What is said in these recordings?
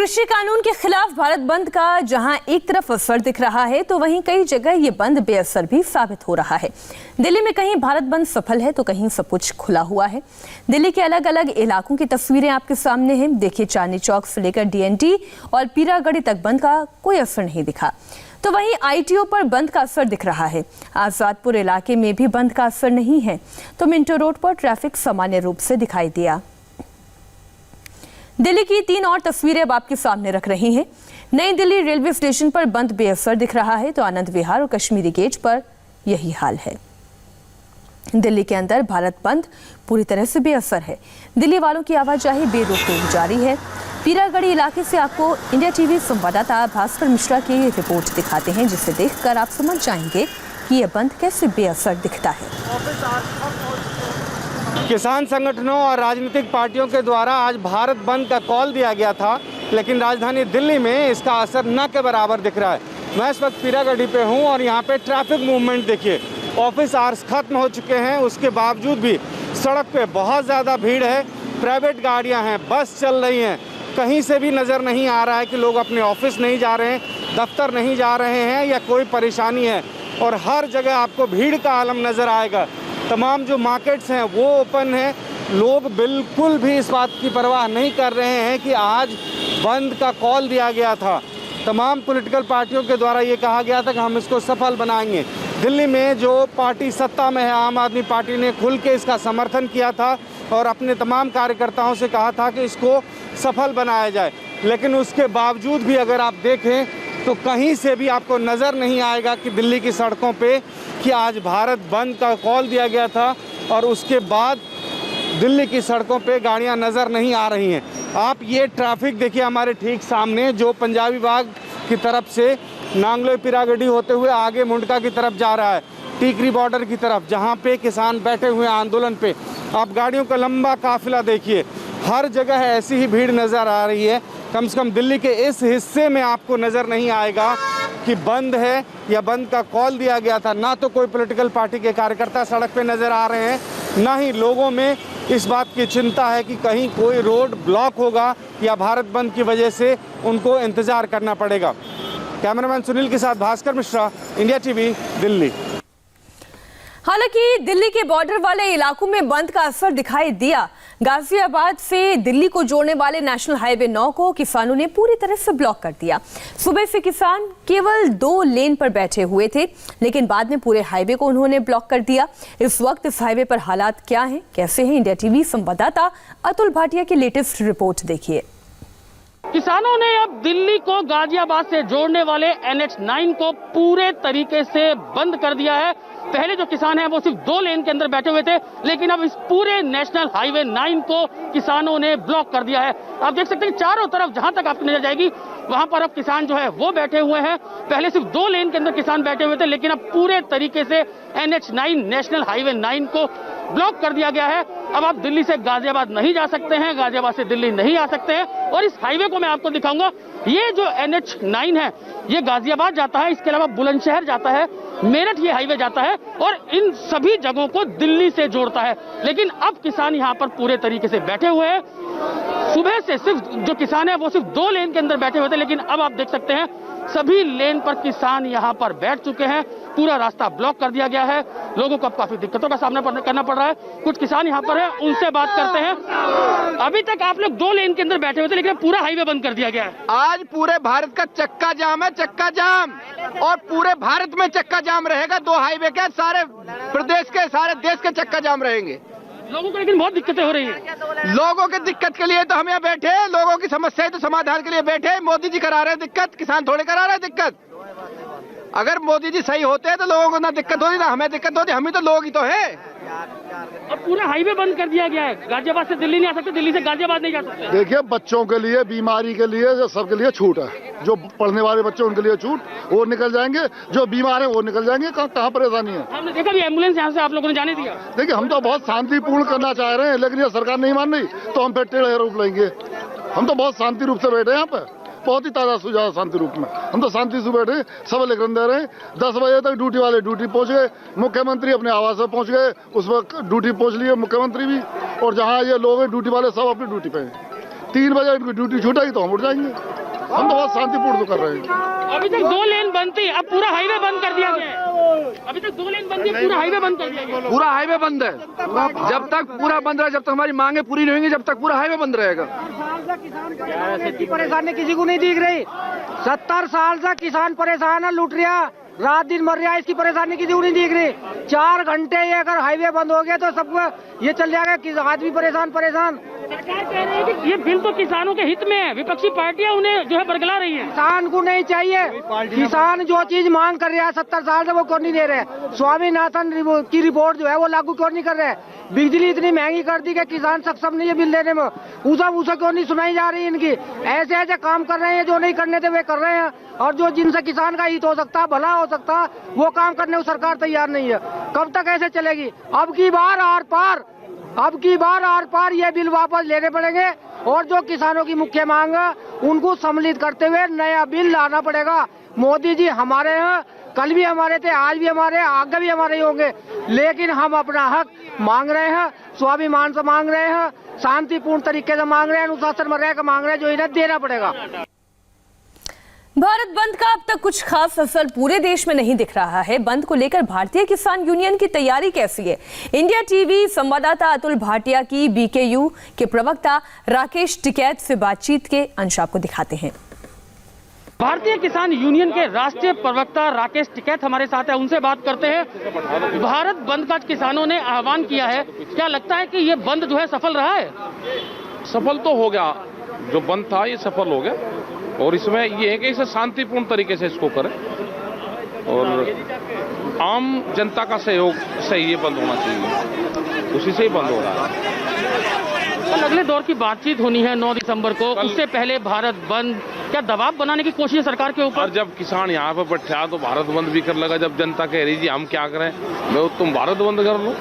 कृषि कानून के खिलाफ भारत बंद का जहां एक तरफ असर दिख रहा है तो वहीं कई जगह ये बंद बेअसर भी साबित हो रहा है। दिल्ली में कहीं भारत बंद सफल है तो कहीं सब कुछ खुला हुआ है। दिल्ली के अलग अलग इलाकों की तस्वीरें आपके सामने हैं। देखिए, चांदनी चौक से लेकर डीएनटी और पीरागढ़ी तक बंद का कोई असर नहीं दिखा, तो वहीं आईटीओ पर बंद का असर दिख रहा है। आजादपुर इलाके में भी बंद का असर नहीं है, तो मिंटो रोड पर ट्रैफिक सामान्य रूप से दिखाई दिया। दिल्ली की 3 और तस्वीरें अब आपके सामने रख रही हैं। नई दिल्ली रेलवे स्टेशन पर बंद बेअसर दिख रहा है, तो आनंद विहार और कश्मीरी गेट पर यही हाल है। दिल्ली के अंदर भारत बंद पूरी तरह से बेअसर है। दिल्ली वालों की आवाजाही बेरोक जारी है। पीरागढ़ी इलाके से आपको इंडिया टीवी संवाददाता भास्कर मिश्रा की रिपोर्ट दिखाते हैं, जिसे देखकर आप समझ जाएंगे कि यह बंद कैसे बेअसर दिखता है। किसान संगठनों और राजनीतिक पार्टियों के द्वारा आज भारत बंद का कॉल दिया गया था, लेकिन राजधानी दिल्ली में इसका असर न के बराबर दिख रहा है। मैं इस वक्त पीरागढ़ी पे हूँ और यहाँ पे ट्रैफिक मूवमेंट देखिए, ऑफिस आवर्स खत्म हो चुके हैं, उसके बावजूद भी सड़क पे बहुत ज़्यादा भीड़ है। प्राइवेट गाड़ियाँ हैं, बस चल रही हैं, कहीं से भी नज़र नहीं आ रहा है कि लोग अपने ऑफिस नहीं जा रहे हैं, दफ्तर नहीं जा रहे हैं या कोई परेशानी है। और हर जगह आपको भीड़ का आलम नज़र आएगा। तमाम जो मार्केट्स हैं वो ओपन हैं। लोग बिल्कुल भी इस बात की परवाह नहीं कर रहे हैं कि आज बंद का कॉल दिया गया था। तमाम पॉलिटिकल पार्टियों के द्वारा ये कहा गया था कि हम इसको सफल बनाएंगे। दिल्ली में जो पार्टी सत्ता में है, आम आदमी पार्टी ने खुल के इसका समर्थन किया था और अपने तमाम कार्यकर्ताओं से कहा था कि इसको सफल बनाया जाए। लेकिन उसके बावजूद भी अगर आप देखें तो कहीं से भी आपको नज़र नहीं आएगा कि दिल्ली की सड़कों पे कि आज भारत बंद का कॉल दिया गया था और उसके बाद दिल्ली की सड़कों पे गाड़ियां नज़र नहीं आ रही हैं। आप ये ट्रैफिक देखिए हमारे ठीक सामने, जो पंजाबी बाग की तरफ से नांगलोई पीरागढ़ी होते हुए आगे मुंडका की तरफ जा रहा है, टीकरी बॉर्डर की तरफ, जहाँ पे किसान बैठे हुए आंदोलन पे। आप गाड़ियों का लंबा काफिला देखिए, हर जगह ऐसी ही भीड़ नज़र आ रही है। कम से कम दिल्ली के इस हिस्से में आपको नज़र नहीं आएगा कि बंद है या बंद का कॉल दिया गया था। ना तो कोई पॉलिटिकल पार्टी के कार्यकर्ता सड़क पे नज़र आ रहे हैं, ना ही लोगों में इस बात की चिंता है कि कहीं कोई रोड ब्लॉक होगा या भारत बंद की वजह से उनको इंतज़ार करना पड़ेगा। कैमरामैन सुनील के साथ भास्कर मिश्रा, इंडिया टीवी, दिल्ली। हालांकि दिल्ली के बॉर्डर वाले इलाकों में बंद का असर दिखाई दिया। गाजियाबाद से दिल्ली को जोड़ने वाले नेशनल हाईवे 9 को किसानों ने पूरी तरह से ब्लॉक कर दिया। सुबह से किसान केवल 2 लेन पर बैठे हुए थे, लेकिन बाद में पूरे हाईवे को उन्होंने ब्लॉक कर दिया। इस वक्त इस हाईवे पर हालात क्या हैं, कैसे हैं, इंडिया टीवी संवाददाता अतुल भाटिया की लेटेस्ट रिपोर्ट देखिए। किसानों ने अब दिल्ली को गाजियाबाद से जोड़ने वाले NH9 को पूरे तरीके से बंद कर दिया है। पहले जो किसान हैं वो सिर्फ 2 लेन के अंदर बैठे हुए थे, लेकिन अब इस पूरे नेशनल हाईवे 9 को किसानों ने ब्लॉक कर दिया है। आप देख सकते हैं चारों तरफ जहां तक आपकी नजर जाएगी वहां पर अब किसान जो है वो बैठे हुए हैं। पहले सिर्फ 2 लेन के अंदर किसान बैठे हुए थे, लेकिन अब पूरे तरीके से NH9 नेशनल हाईवे 9 को ब्लॉक कर दिया गया है। अब आप दिल्ली से गाजियाबाद नहीं जा सकते हैं, गाजियाबाद से दिल्ली नहीं आ सकते हैं। और इस हाईवे को मैं आपको दिखाऊंगा, ये जो NH9 है ये गाजियाबाद जाता है, इसके अलावा बुलंदशहर जाता है, मेरठ ये हाईवे जाता है और इन सभी जगहों को दिल्ली से जोड़ता है। लेकिन अब किसान यहाँ पर पूरे तरीके से बैठे हुए हैं। सुबह से सिर्फ जो किसान है वो सिर्फ 2 लेन के अंदर बैठे हुए थे, लेकिन अब आप देख सकते हैं सभी लेन पर किसान यहाँ पर बैठ चुके हैं। पूरा रास्ता ब्लॉक कर दिया गया है। लोगों को अब काफी दिक्कतों का सामना करना पड़ रहा है। कुछ किसान यहाँ पर है, उनसे बात करते हैं। अभी तक आप लोग 2 लेन के अंदर बैठे हुए थे, लेकिन पूरा हाईवे बंद कर दिया गया है। आज पूरे भारत का चक्का जाम है, चक्का जाम, और पूरे भारत में चक्का जाम रहेगा। 2 हाईवे के सारे प्रदेश के, सारे देश के चक्का जाम रहेंगे। लोगों को लेकिन बहुत दिक्कतें हो रही हैं। लोगों की दिक्कत के लिए तो हम यहाँ बैठे, लोगों की समस्या तो समाधान के लिए बैठे। मोदी जी करा रहे हैं दिक्कत, किसान थोड़े करा रहे हैं दिक्कत। अगर मोदी जी सही होते हैं तो लोगों को ना दिक्कत होती ना हमें दिक्कत होती। हम ही तो लोग ही तो है। अब पूरा हाईवे बंद कर दिया गया है। गाजियाबाद से दिल्ली नहीं आ सकते, दिल्ली से गाजियाबाद नहीं जा सकते। देखिए, बच्चों के लिए, बीमारी के लिए, सबके लिए छूट है। जो पढ़ने वाले बच्चे उनके लिए छूट, वो निकल जाएंगे, जो बीमार है वो निकल जाएंगे। कहाँ परेशानी है? हमने देखा भी एम्बुलेंस यहाँ से आप लोगों ने जाने दिया। देखिए, हम तो बहुत शांतिपूर्ण करना चाह रहे हैं, लेकिन ये सरकार नहीं मान रही तो हम फिर टेढ़े रूप लेंगे। हम तो बहुत शांति रूप से बैठे हैं यहाँ पे, बहुत ही ताजा सुझाव शांति रूप में। हम तो शांति से बैठे, सब लेकर दे रहे हैं। 10 बजे तक ड्यूटी वाले ड्यूटी पहुंच गए, मुख्यमंत्री अपने आवास पर पहुंच गए, उस वक्त ड्यूटी पहुंच लिए मुख्यमंत्री भी, और जहां ये लोग हैं ड्यूटी वाले सब अपनी ड्यूटी पे हैं। 3 बजे इनकी ड्यूटी छूटेगी तो हम उठ जाएंगे। हम तो बहुत शांतिपूर्ण तो कर रहे हैं। अभी तक 2 लेन बंद थी, अब पूरा हाईवे बंद कर दिया गया है। अभी तक 2 लेन बंद थी, पूरा हाईवे बंद कर दिया गया। पूरा हाईवे बंद है। जब तक पूरा बंद रहा, जब तक हमारी मांगे पूरी नहीं होंगी, जब तक पूरा हाईवे बंद रहेगा। परेशानी किसी को नहीं दिख रही। 70 साल से किसान परेशान है, लूट रहा, रात दिन मर रहा है, इसकी परेशानी किसी को नहीं दिख रही। 4 घंटे ये अगर हाईवे बंद हो गया तो सबको ये चल जाएगा कि आदमी परेशान। सरकार कह रही है कि ये बिल तो किसानों के हित में है, विपक्षी पार्टियां उन्हें जो है बरगला रही हैं। किसान को नहीं चाहिए, किसान जो चीज मांग कर रहा है 70 साल से वो क्यों नहीं दे रहे। स्वामीनाथन की रिपोर्ट जो है वो लागू क्यों नहीं कर रहे। बिजली इतनी महंगी कर दी कि किसान सक्षम नहीं है बिल देने में, उसे क्यों नहीं सुनाई जा रही इनकी। ऐसे ऐसे काम कर रहे हैं जो नहीं करने थे वे कर रहे हैं, और जो जिनसे किसान का हित हो सकता, भला हो सकता, वो काम करने को सरकार तैयार नहीं है। कब तक ऐसे चलेगी। अब की बार आर पार ये बिल वापस लेने पड़ेंगे, और जो किसानों की मुख्य मांग है उनको सम्मिलित करते हुए नया बिल लाना पड़ेगा। मोदी जी हमारे हैं, कल भी हमारे थे, आज भी हमारे, आगे भी हमारे ही होंगे, लेकिन हम अपना हक मांग रहे हैं, स्वाभिमान से मांग रहे हैं, शांतिपूर्ण तरीके से मांग रहे हैं, अनुशासन में रहकर मांग रहे हैं, जो इन्हें देना पड़ेगा। भारत बंद का अब तक कुछ खास असर पूरे देश में नहीं दिख रहा है। बंद को लेकर भारतीय किसान यूनियन की तैयारी कैसी है, इंडिया टीवी संवाददाता अतुल भाटिया की बीकेयू के प्रवक्ता राकेश टिकैत से बातचीत के अंश आपको दिखाते हैं। भारतीय किसान यूनियन के राष्ट्रीय प्रवक्ता राकेश टिकैत हमारे साथ है, उनसे बात करते हैं। भारत बंद का किसानों ने आह्वान किया है, क्या लगता है कि ये बंद जो है सफल रहा है? सफल तो हो गया, जो बंद था ये सफल हो गया, और इसमें ये है कि इसे शांतिपूर्ण तरीके से इसको करें, और आम जनता का सहयोग से ये बंद होना चाहिए, उसी से ही बंद हो रहा है। कल अगले दौर की बातचीत होनी है 9 दिसंबर को, उससे पहले भारत बंद, क्या दबाव बनाने की कोशिश है सरकार के ऊपर? और जब किसान यहाँ पे बैठा तो भारत बंद भी कर लगा, जब जनता कह रही जी हम क्या करें, मैं तुम भारत बंद कर लो।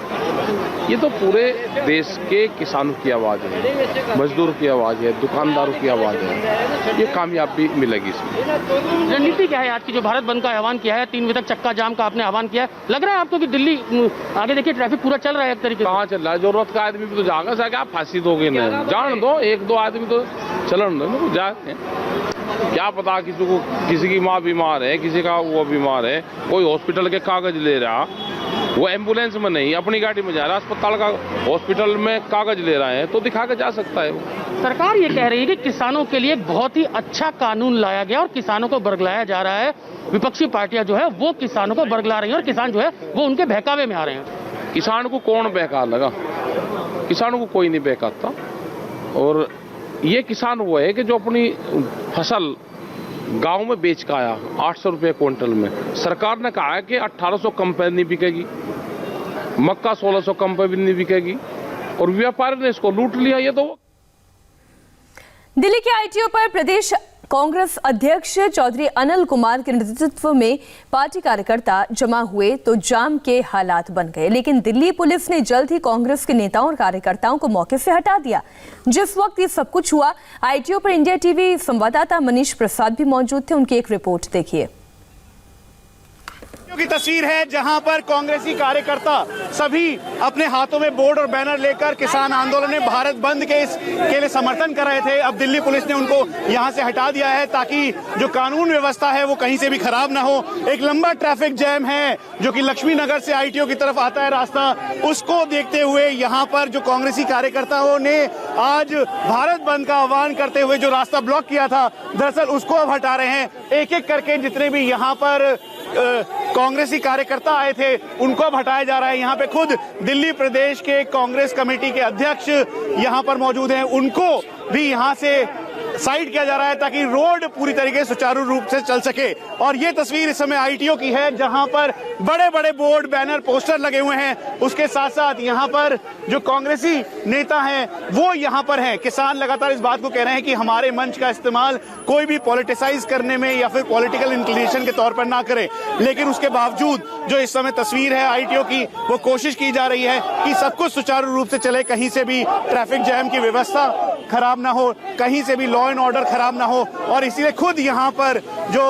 ये तो पूरे देश के किसानों की आवाज़ है, मजदूर की आवाज़ है, दुकानदारों की आवाज़ है, ये कामयाबी मिलेगी इसमें। रणनीति क्या है आज की, जो भारत बंद का आह्वान किया है, 3 बजे तक चक्का जाम का आपने आह्वान किया है, लग रहा है आपको कि दिल्ली आगे देखिए ट्रैफिक पूरा चल रहा है एक तरीके से? कहाँ चल रहा है, जरूरत का आदमी भी तो जागा सा क्या फांसी दोगे नहीं, जान दो, 1-2 आदमी तो चलन दो, जाते क्या पता किसी को, किसी की माँ बीमार है, किसी का वो बीमार है, कोई हॉस्पिटल के कागज ले रहा, वो एम्बुलेंस में नहीं अपनी गाड़ी में जा रहा, अस्पताल का हॉस्पिटल में कागज ले रहा है तो दिखा के जा सकता है वो। सरकार ये कह रही है कि किसानों के लिए बहुत ही अच्छा कानून लाया गया और किसानों को बरगलाया जा रहा है। विपक्षी पार्टियां जो है वो किसानों को बरगला रही है और किसान जो है वो उनके बहकावे में आ रहे हैं। किसान को कौन बहका लगा, किसानों को कोई नहीं बहकाता, और ये किसान वो है कि जो अपनी फसल गांव में बेच के आया 800 रुपये क्विंटल में, सरकार ने कहा है कि 1800 कम पे नहीं बिकेगी, मक्का 1600 कम पे भी नहीं बिकेगी, और व्यापारी ने इसको लूट लिया। ये तो दिल्ली के आईटीओ पर प्रदेश कांग्रेस अध्यक्ष चौधरी अनिल कुमार के नेतृत्व में पार्टी कार्यकर्ता जमा हुए तो जाम के हालात बन गए, लेकिन दिल्ली पुलिस ने जल्द ही कांग्रेस के नेताओं और कार्यकर्ताओं को मौके से हटा दिया। जिस वक्त ये सब कुछ हुआ, आईटीओ पर इंडिया टीवी संवाददाता मनीष प्रसाद भी मौजूद थे, उनकी एक रिपोर्ट देखिए। की तस्वीर है जहां पर कांग्रेसी कार्यकर्ता सभी अपने हाथों में बोर्ड और बैनर लेकर किसान आंदोलन में भारत बंद के लिए समर्थन कर रहे थे। अब दिल्ली पुलिस ने उनको यहां से हटा दिया है ताकि जो कानून व्यवस्था है वो कहीं से भी खराब ना हो। एक लंबा ट्रैफिक जैम है जो कि लक्ष्मी नगर से आईटीओ की तरफ आता है रास्ता, उसको देखते हुए यहां पर जो कांग्रेसी कार्यकर्ताओं ने आज भारत बंद का आह्वान करते हुए जो रास्ता ब्लॉक किया था, दरअसल उसको अब हटा रहे हैं। एक एक करके जितने भी यहां पर कांग्रेसी कार्यकर्ता आए थे उनको अब हटाया जा रहा है। यहाँ पे खुद दिल्ली प्रदेश के कांग्रेस कमेटी के अध्यक्ष यहाँ पर मौजूद हैं, उनको भी यहाँ से साइड किया जा रहा है ताकि रोड पूरी तरीके से सुचारू रूप से चल सके। और ये तस्वीर इस समय आईटीओ की है जहां पर बड़े बड़े बोर्ड बैनर पोस्टर लगे हुए हैं। उसके साथ साथ यहाँ पर जो कांग्रेसी नेता हैं वो यहाँ पर हैं। किसान लगातार इस बात को कह रहे हैं कि हमारे मंच का इस्तेमाल कोई भी पॉलिटिसाइज करने में या फिर पॉलिटिकल इंक्लिनेशन के तौर पर ना करे, लेकिन उसके बावजूद जो इस समय तस्वीर है आईटीओ की, वो कोशिश की जा रही है कि सब कुछ सुचारू रूप से चले, कहीं से भी ट्रैफिक जैम की व्यवस्था खराब ना हो, कहीं से भी लॉ एंड ऑर्डर खराब ना हो। और इसीलिए खुद यहाँ पर जो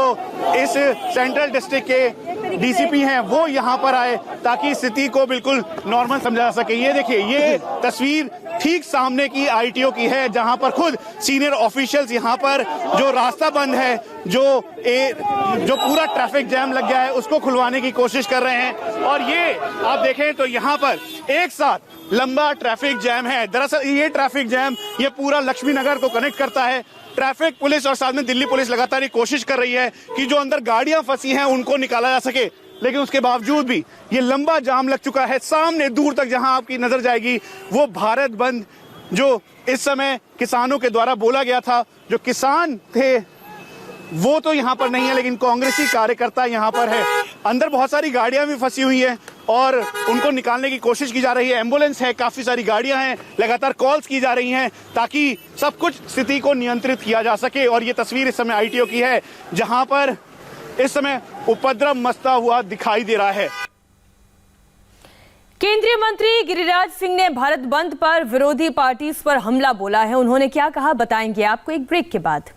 इस सेंट्रल डिस्ट्रिक्ट के डीसीपी हैं वो यहाँ पर आए ताकि स्थिति को बिल्कुल नॉर्मल समझा जा सके। ये देखिए, ये तस्वीर ठीक सामने की ITO की है, जहां पर खुद सीनियर ऑफिशियल्स यहां पर जो रास्ता बंद है, जो पूरा ट्रैफिक जैम लग गया है, उसको खुलवाने की कोशिश कर रहे हैं। और ये आप देखें तो यहां पर एक साथ लंबा ट्रैफिक जैम है। दरअसल ये ट्रैफिक जैम ये पूरा लक्ष्मी नगर को कनेक्ट करता है। ट्रैफिक पुलिस और साथ में दिल्ली पुलिस लगातार ये कोशिश कर रही है कि जो अंदर गाड़ियां फंसी हैं उनको निकाला जा सके, लेकिन उसके बावजूद भी ये लंबा जाम लग चुका है। सामने दूर तक जहां आपकी नजर जाएगी वो भारत बंद जो इस समय किसानों के द्वारा बोला गया था, जो किसान थे वो तो यहाँ पर नहीं है, लेकिन कांग्रेसी कार्यकर्ता यहाँ पर है। अंदर बहुत सारी गाड़ियां भी फंसी हुई हैं और उनको निकालने की कोशिश की जा रही है। एम्बुलेंस है, काफी सारी गाड़ियां हैं, लगातार कॉल्स की जा रही हैं ताकि सब कुछ स्थिति को नियंत्रित किया जा सके। और ये तस्वीर इस समय ITO की है, जहां पर इस समय उपद्रव मचता हुआ दिखाई दे रहा है। केंद्रीय मंत्री गिरिराज सिंह ने भारत बंद पर विरोधी पार्टीज पर हमला बोला है। उन्होंने क्या कहा बताएंगे आपको एक ब्रेक के बाद।